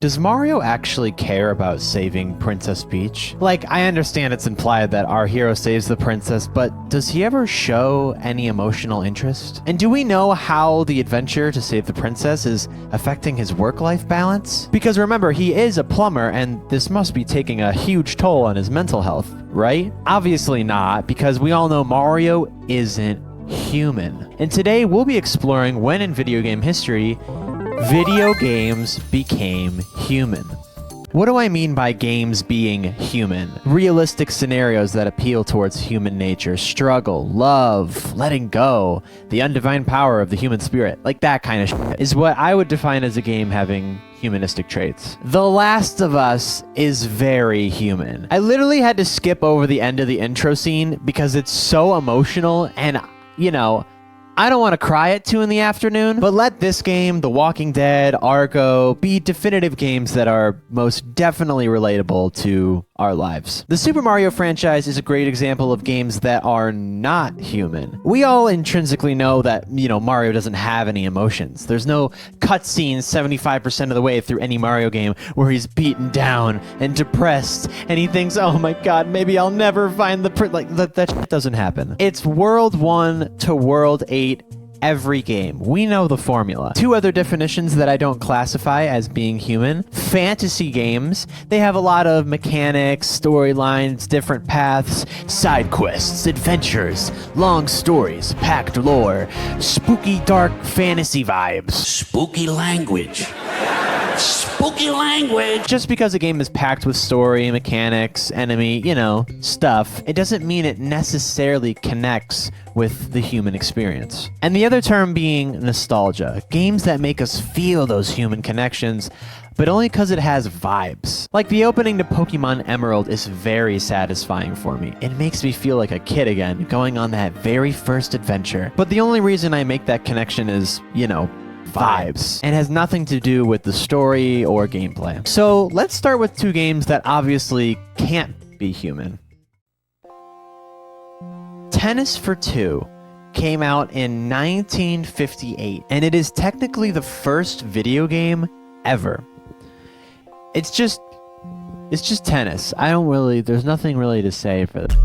Does Mario actually care about saving Princess Peach? Like, I understand it's implied that our hero saves the princess, but does he ever show any emotional interest? And do we know how the adventure to save the princess is affecting his work-life balance? Because remember, he is a plumber, and this must be taking a huge toll on his mental health, right? Obviously not, because we all know Mario isn't human. And today we'll be exploring when in video game history video games became human. What do I mean by games being human? Realistic scenarios that appeal towards human nature, struggle, love, letting go, the undefined power of the human spirit, like that kind of shit, is what I would define as a game having humanistic traits. The Last of Us is very human. I literally had to skip over the end of the intro scene because it's so emotional and, you know, I don't want to cry at 2 in the afternoon, but let this game, The Walking Dead, Argo, be definitive games that are most definitely relatable to our lives. The Super Mario franchise is a great example of games that are not human. We all intrinsically know that, Mario doesn't have any emotions. There's no cutscenes 75% of the way through any Mario game where he's beaten down and depressed and he thinks, oh my god, maybe I'll never find the that shit doesn't happen. It's World 1 to World 8 every game. We know the formula. 2 other definitions that I don't classify as being human. Fantasy games. They have a lot of mechanics, storylines, different paths, side quests, adventures, long stories, packed lore, spooky dark fantasy vibes. Spooky language. Spooky language. Just because a game is packed with story, mechanics, enemy, stuff, it doesn't mean it necessarily connects with the human experience. And the other term being nostalgia. Games that make us feel those human connections, but only because it has vibes. Like the opening to Pokémon Emerald is very satisfying for me. It makes me feel like a kid again, going on that very first adventure. But the only reason I make that connection is, vibes, and has nothing to do with the story or gameplay. So let's start with 2 games that obviously can't be human. Tennis for Two came out in 1958, and it is technically the first video game ever. It's just tennis. There's nothing really to say for this.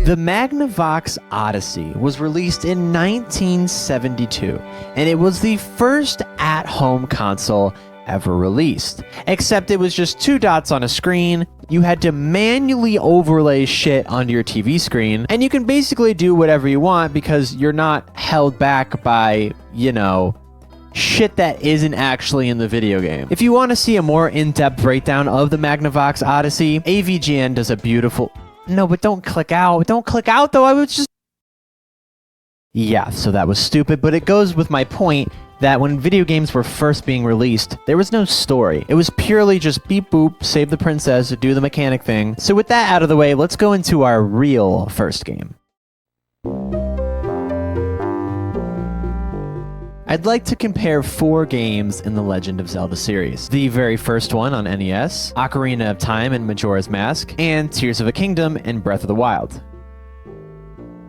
The Magnavox ODYSSEY was released in 1972, and it was the first at-home console ever released. Except it was just 2 dots on a screen, you had to manually overlay shit onto your TV screen, and you can basically do whatever you want because you're not held back by, shit that isn't actually in the video game. If you want to see a more in-depth breakdown of the Magnavox ODYSSEY, AVGN does a beautiful... No, but don't click out. Don't click out, though. I was just... Yeah, so that was stupid, but it goes with my point that when video games were first being released, there was no story. It was purely just beep boop, save the princess, do the mechanic thing. So with that out of the way, let's go into our real first game. I'd like to compare 4 games in the Legend of Zelda series. The very first one on NES, Ocarina of Time and Majora's Mask, and Tears of a Kingdom and Breath of the Wild.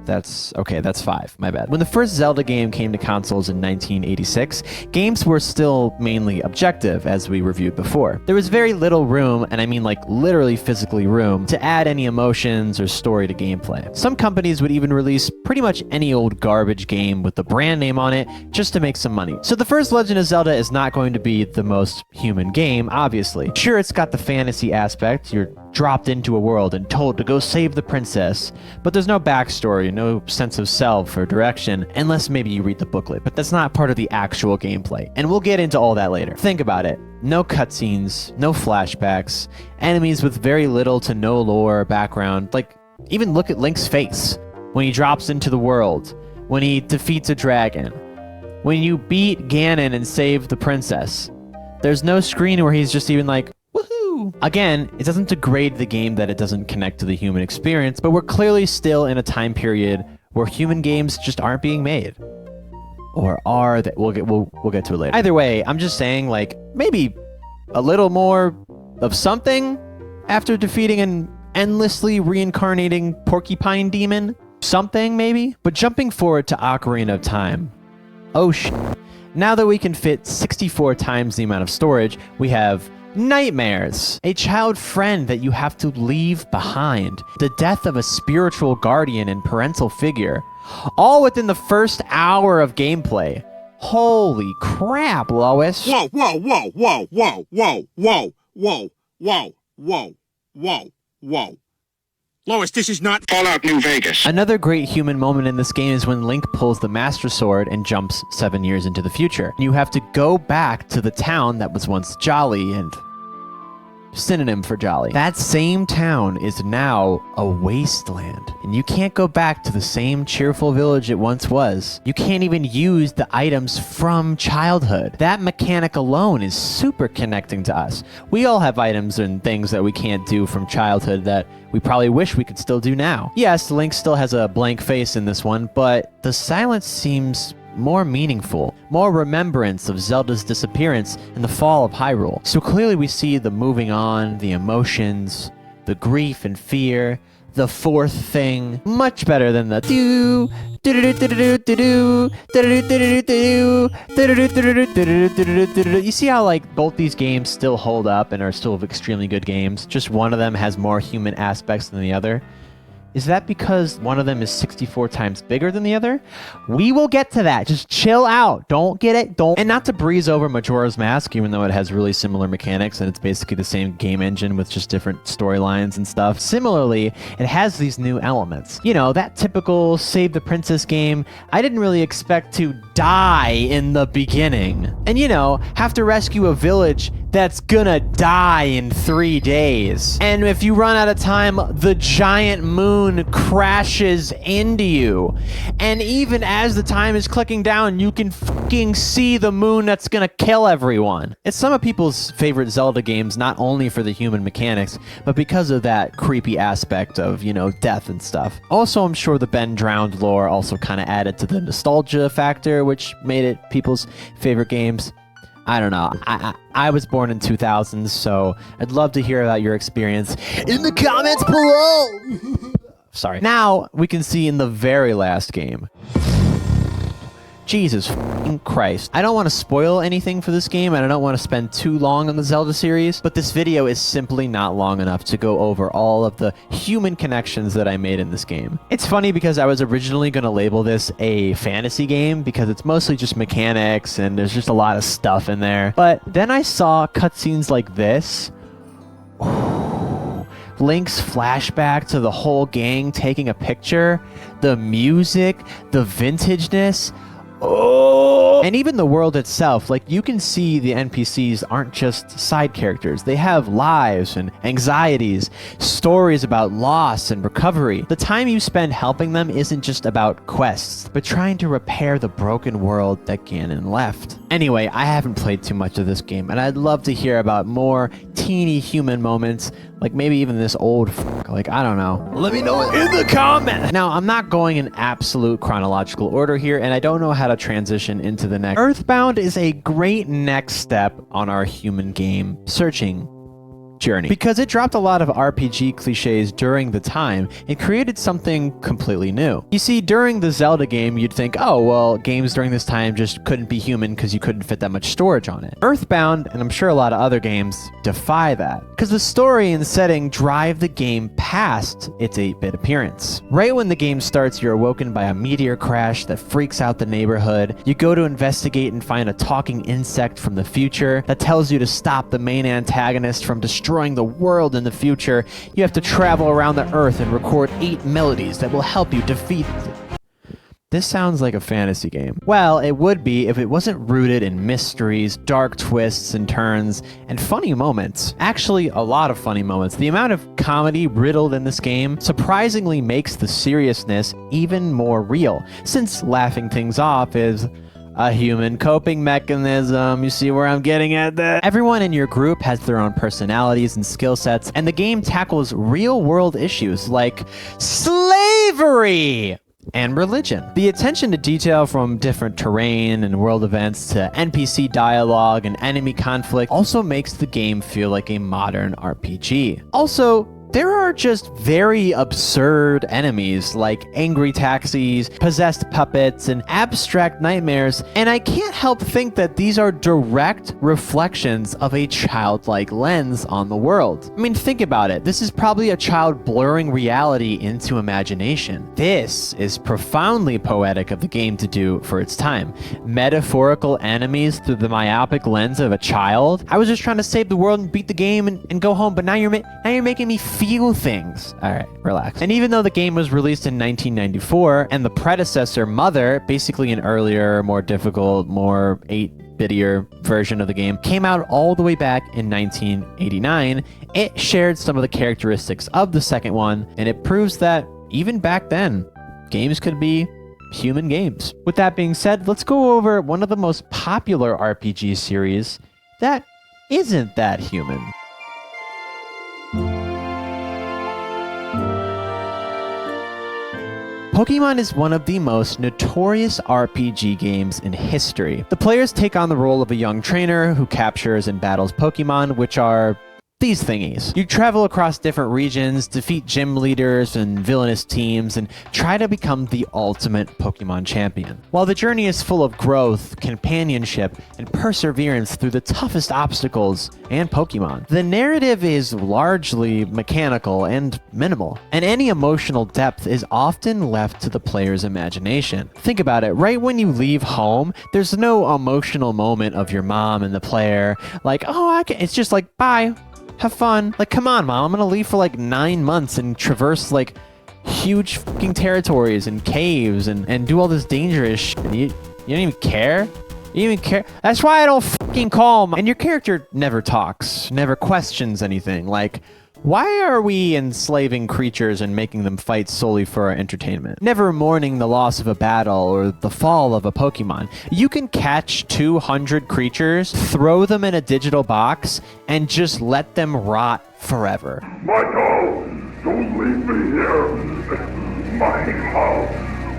That's 5, my bad. When the first Zelda game came to consoles in 1986, games were still mainly objective, as we reviewed before. There was very little room, and I mean like literally physically room, to add any emotions or story to gameplay. Some companies would even release pretty much any old garbage game with the brand name on it just to make some money. So the first Legend of Zelda is not going to be the most human game, obviously. Sure, it's got the fantasy aspect, you're dropped into a world and told to go save the princess, but there's no backstory, no sense of self or direction, unless maybe you read the booklet, but that's not part of the actual gameplay, and we'll get into all that later. Think about it. No cutscenes, no flashbacks, enemies with very little to no lore or background. Like, even look at Link's face when he drops into the world, when he defeats a dragon, when you beat Ganon and save the princess. There's no screen where he's just even like, woohoo! Again, it doesn't degrade the game that it doesn't connect to the human experience, but we're clearly still in a time period where human games just aren't being made. Or are they? We'll get to it later. Either way, I'm just saying, like, maybe a little more of something after defeating an endlessly reincarnating porcupine demon? Something, maybe? But jumping forward to Ocarina of Time. Oh shit. Now that we can fit 64 times the amount of storage, we have nightmares, a child friend that you have to leave behind, the death of a spiritual guardian and parental figure, all within the first hour of gameplay. Holy crap, Lois. Whoa, whoa, whoa, whoa, whoa, whoa, whoa, whoa, whoa, whoa, whoa, whoa. Lois, this is not Fallout New Vegas. Another great human moment in this game is when Link pulls the Master Sword and jumps 7 years into the future. You have to go back to the town that was once jolly and synonym for jolly. That same town is now a wasteland, and you can't go back to the same cheerful village it once was. You can't even use the items from childhood. That mechanic alone is super connecting to us. We all have items and things that we can't do from childhood that we probably wish we could still do now. Yes, Link still has a blank face in this one, but the silence seems more meaningful, more remembrance of Zelda's disappearance and the fall of Hyrule. So clearly we see the moving on, the emotions, the grief and fear, the fourth thing, much better than the do. You see how like both these games still hold up and are still extremely good games? Just one of them has more human aspects than the other. Is that because one of them is 64 times bigger than the other? We will get to that. Just chill out. Don't get it. Don't. And not to breeze over Majora's Mask, even though it has really similar mechanics and it's basically the same game engine with just different storylines and stuff. Similarly, it has these new elements. You know, that typical Save the Princess game. I didn't really expect to die in the beginning. And you know, have to rescue a village that's gonna die in 3 days. And if you run out of time, the giant moon crashes into you. And even as the time is clicking down, you can fucking see the moon that's gonna kill everyone. It's some of people's favorite Zelda games, not only for the human mechanics, but because of that creepy aspect of, you know, death and stuff. Also, I'm sure the Ben drowned lore also kind of added to the nostalgia factor, which made it people's favorite games. I don't know. I was born in 2000s, so I'd love to hear about your experience in the comments below. Sorry. Now we can see in the very last game. Jesus f***ing Christ. I don't want to spoil anything for this game, and I don't want to spend too long on the Zelda series, but this video is simply not long enough to go over all of the human connections that I made in this game. It's funny because I was originally going to label this a fantasy game because it's mostly just mechanics and there's just a lot of stuff in there. But then I saw cutscenes like this. Link's flashback to the whole gang taking a picture, the music, the vintageness. Oh! And even the world itself, like you can see the NPCs aren't just side characters. They have lives and anxieties, stories about loss and recovery. The time you spend helping them isn't just about quests, but trying to repair the broken world that Ganon left. Anyway, I haven't played too much of this game, and I'd love to hear about more teeny human moments, like maybe even this old like, I don't know. Let me know in the comments! Now, I'm not going in absolute chronological order here, and I don't know how to transition into the next. EarthBound is a great next step on our human game searching journey because it dropped a lot of RPG cliches during the time and created something completely new. You see, during the Zelda game, you'd think, oh, well, games during this time just couldn't be human because you couldn't fit that much storage on it. EarthBound, and I'm sure a lot of other games, defy that because the story and setting drive the game past its 8-bit appearance. Right when the game starts, you're awoken by a meteor crash that freaks out the neighborhood. You go to investigate and find a talking insect from the future that tells you to stop the main antagonist from destroying the world in the future. You have to travel around the earth and record 8 melodies that will help you defeat it. This sounds like a fantasy game. Well, it would be if it wasn't rooted in mysteries, dark twists and turns, and funny moments. Actually, a lot of funny moments. The amount of comedy riddled in this game surprisingly makes the seriousness even more real, since laughing things off is a human coping mechanism. You see where I'm getting at that? Everyone in your group has their own personalities and skill sets, and the game tackles real-world issues like slavery and religion. The attention to detail from different terrain and world events to NPC dialogue and enemy conflict also makes the game feel like a modern RPG. Also, there are just very absurd enemies like angry taxis, possessed puppets, and abstract nightmares, and I can't help think that these are direct reflections of a childlike lens on the world. I mean, think about it. This is probably a child blurring reality into imagination. This is profoundly poetic of the game to do for its time. Metaphorical enemies through the myopic lens of a child. I was just trying to save the world and beat the game and go home, but now you're making me feel things. All right, relax. And even though the game was released in 1994 and the predecessor Mother, basically an earlier, more difficult, more 8-bittier version of the game, came out all the way back in 1989, it shared some of the characteristics of the second one, and it proves that even back then, games could be human games. With that being said, let's go over one of the most popular RPG series that isn't that human. Pokémon is one of the most notorious RPG games in history. The players take on the role of a young trainer who captures and battles Pokémon, which are these thingies. You travel across different regions, defeat gym leaders and villainous teams, and try to become the ultimate Pokémon champion. While the journey is full of growth, companionship, and perseverance through the toughest obstacles and Pokémon, the narrative is largely mechanical and minimal, and any emotional depth is often left to the player's imagination. Think about it, right when you leave home, there's no emotional moment of your mom and the player, like, oh, it's just like, bye. Have fun. Like, come on, Mom. I'm gonna leave for like 9 months and traverse like huge fucking territories and caves and do all this dangerous shit. You don't even care? You don't even care? That's why I don't fucking call him. And your character never talks, never questions anything. Like, why are we enslaving creatures and making them fight solely for our entertainment? Never mourning the loss of a battle or the fall of a Pokemon. You can catch 200 creatures, throw them in a digital box, and just let them rot forever. Michael, don't leave me here.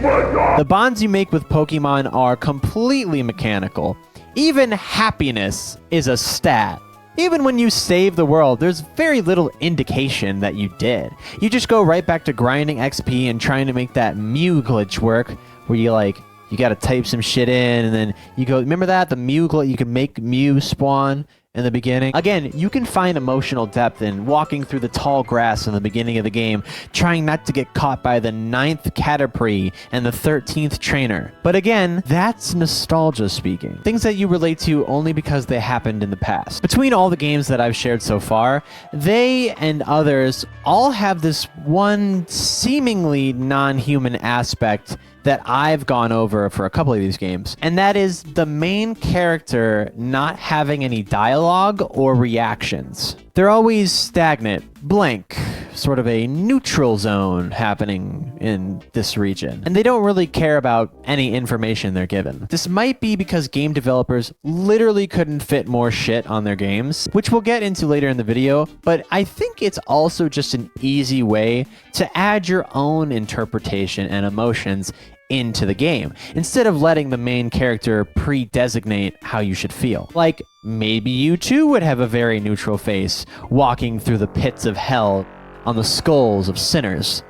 Michael. The bonds you make with Pokemon are completely mechanical. Even happiness is a stat. Even when you save the world, there's very little indication that you did. You just go right back to grinding XP and trying to make that Mew glitch work, where you gotta type some shit in, and then you go, remember that? The Mew glitch, you can make Mew spawn in the beginning. Again, you can find emotional depth in walking through the tall grass in the beginning of the game, trying not to get caught by the 9th Caterpie and the 13th trainer. But again, that's nostalgia speaking. Things that you relate to only because they happened in the past. Between all the games that I've shared so far, they and others all have this one seemingly non-human aspect that I've gone over for a couple of these games, and that is the main character not having any dialogue or reactions. They're always stagnant, blank, sort of a neutral zone happening in this region, and they don't really care about any information they're given. This might be because game developers literally couldn't fit more shit on their games, which we'll get into later in the video, but I think it's also just an easy way to add your own interpretation and emotions into the game, instead of letting the main character pre-designate how you should feel. Like, maybe you too would have a very neutral face walking through the pits of hell on the skulls of sinners.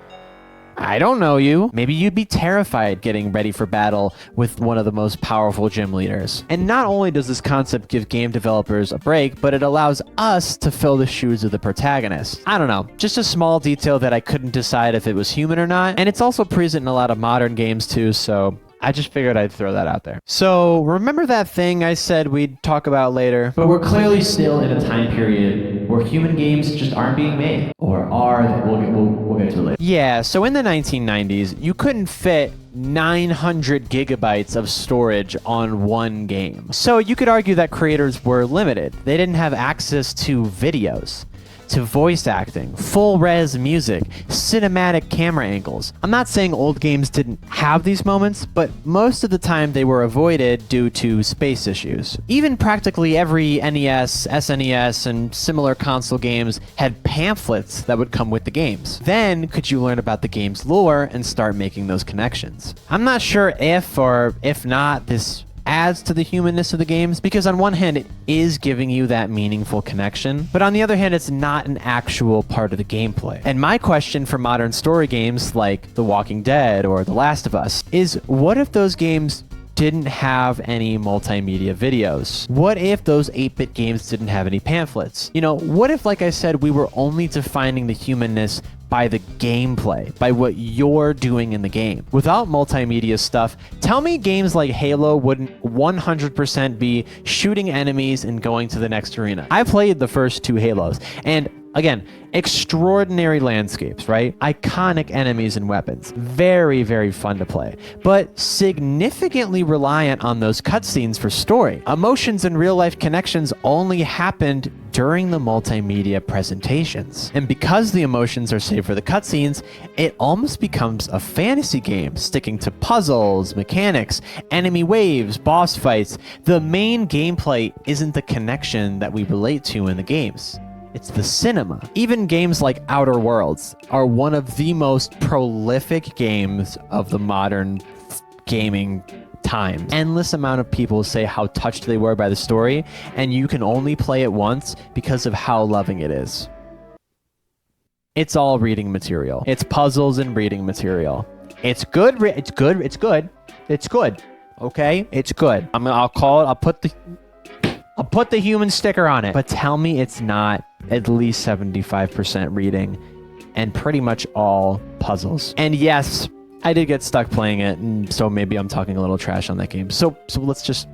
I don't know you. Maybe you'd be terrified getting ready for battle with one of the most powerful gym leaders. And not only does this concept give game developers a break, but it allows us to fill the shoes of the protagonist. I don't know, just a small detail that I couldn't decide if it was human or not. And it's also present in a lot of modern games too, so I just figured I'd throw that out there. So remember that thing I said we'd talk about later? But we're clearly still in a time period where human games just aren't being made. Or are, we'll get to it later. Yeah, so in the 1990s, you couldn't fit 900 gigabytes of storage on one game. So you could argue that creators were limited. They didn't have access to videos, to voice acting, full-res music, cinematic camera angles. I'm not saying old games didn't have these moments, but most of the time they were avoided due to space issues. Even practically every NES, SNES, and similar console games had pamphlets that would come with the games. Then could you learn about the game's lore and start making those connections. I'm not sure if or if not this adds to the humanness of the games, because on one hand, it is giving you that meaningful connection, but on the other hand, it's not an actual part of the gameplay. And my question for modern story games like The Walking Dead or The Last of Us is, what if those games didn't have any multimedia videos? What if those 8-bit games didn't have any pamphlets? You know, what if, like I said, we were only defining the humanness by the gameplay, by what you're doing in the game? Without multimedia stuff, tell me games like Halo wouldn't 100% be shooting enemies and going to the next arena. I played the first 2 Halos, and again, extraordinary landscapes, right? Iconic enemies and weapons. Very, very fun to play, but significantly reliant on those cutscenes for story. Emotions and real-life connections only happened during the multimedia presentations. And because the emotions are saved for the cutscenes, it almost becomes a fantasy game, sticking to puzzles, mechanics, enemy waves, boss fights. The main gameplay isn't the connection that we relate to in the games. It's the cinema. Even games like Outer Worlds are one of the most prolific games of the modern gaming time. Endless amount of people say how touched they were by the story, and you can only play it once because of how loving it is. It's all reading material. It's puzzles and reading material. It's good. It's good. It's good. It's good. Okay? It's good. I'll put the human sticker on it. But tell me it's not at least 75% reading and pretty much all puzzles. And yes, I did get stuck playing it, and so maybe I'm talking a little trash on that game. So let's just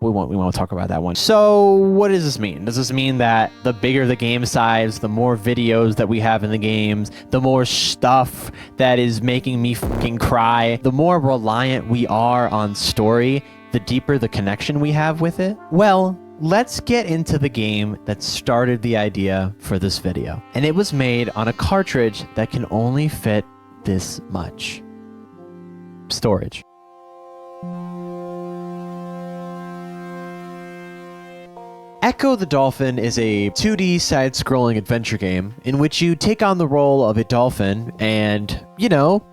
we won't talk about that one. So what does this mean? Does this mean that the bigger the game size, the more videos that we have in the games, the more stuff that is making me fucking cry, the more reliant we are on story, the deeper the connection we have with it? Well, let's get into the game that started the idea for this video. And it was made on a cartridge that can only fit this much storage. Ecco the Dolphin is a 2D side-scrolling adventure game in which you take on the role of a dolphin and, you know,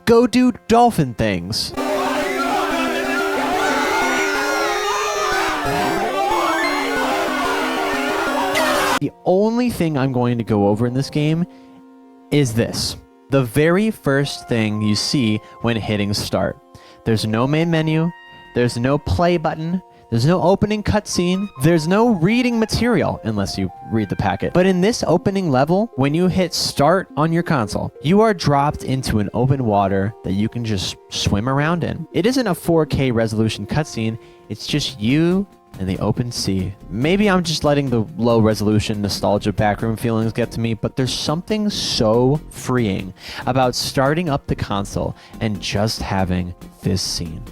go do dolphin things. The only thing I'm going to go over in this game is this. The very first thing you see when hitting start. There's no main menu, there's no play button, there's no opening cutscene, there's no reading material unless you read the packet. But in this opening level, when you hit start on your console, you are dropped into an open water that you can just swim around in. It isn't a 4K resolution cutscene, it's just you and the open sea. Maybe I'm just letting the low resolution nostalgia backroom feelings get to me, but there's something so freeing about starting up the console and just having this scene.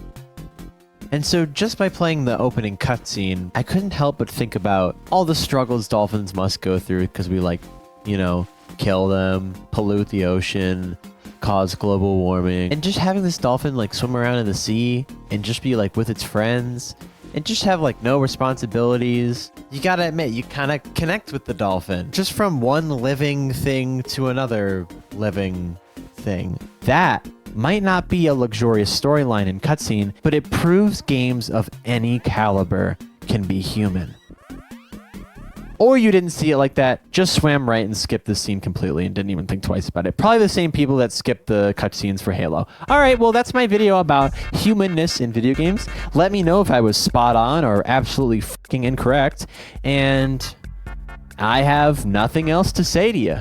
And so just by playing the opening cutscene, I couldn't help but think about all the struggles dolphins must go through because we, like, you know, kill them, pollute the ocean, cause global warming. And just having this dolphin, like, swim around in the sea and just be, like, with its friends and just have, like, no responsibilities. You gotta admit, you kind of connect with the dolphin. Just from one living thing to another living thing. That might not be a luxurious storyline and cutscene, but it proves games of any caliber can be human. Or you didn't see it like that, just swam right and skipped this scene completely and didn't even think twice about it. Probably the same people that skipped the cutscenes for Halo. Alright, well that's my video about humanness in video games. Let me know if I was spot on or absolutely fucking incorrect. And I have nothing else to say to you.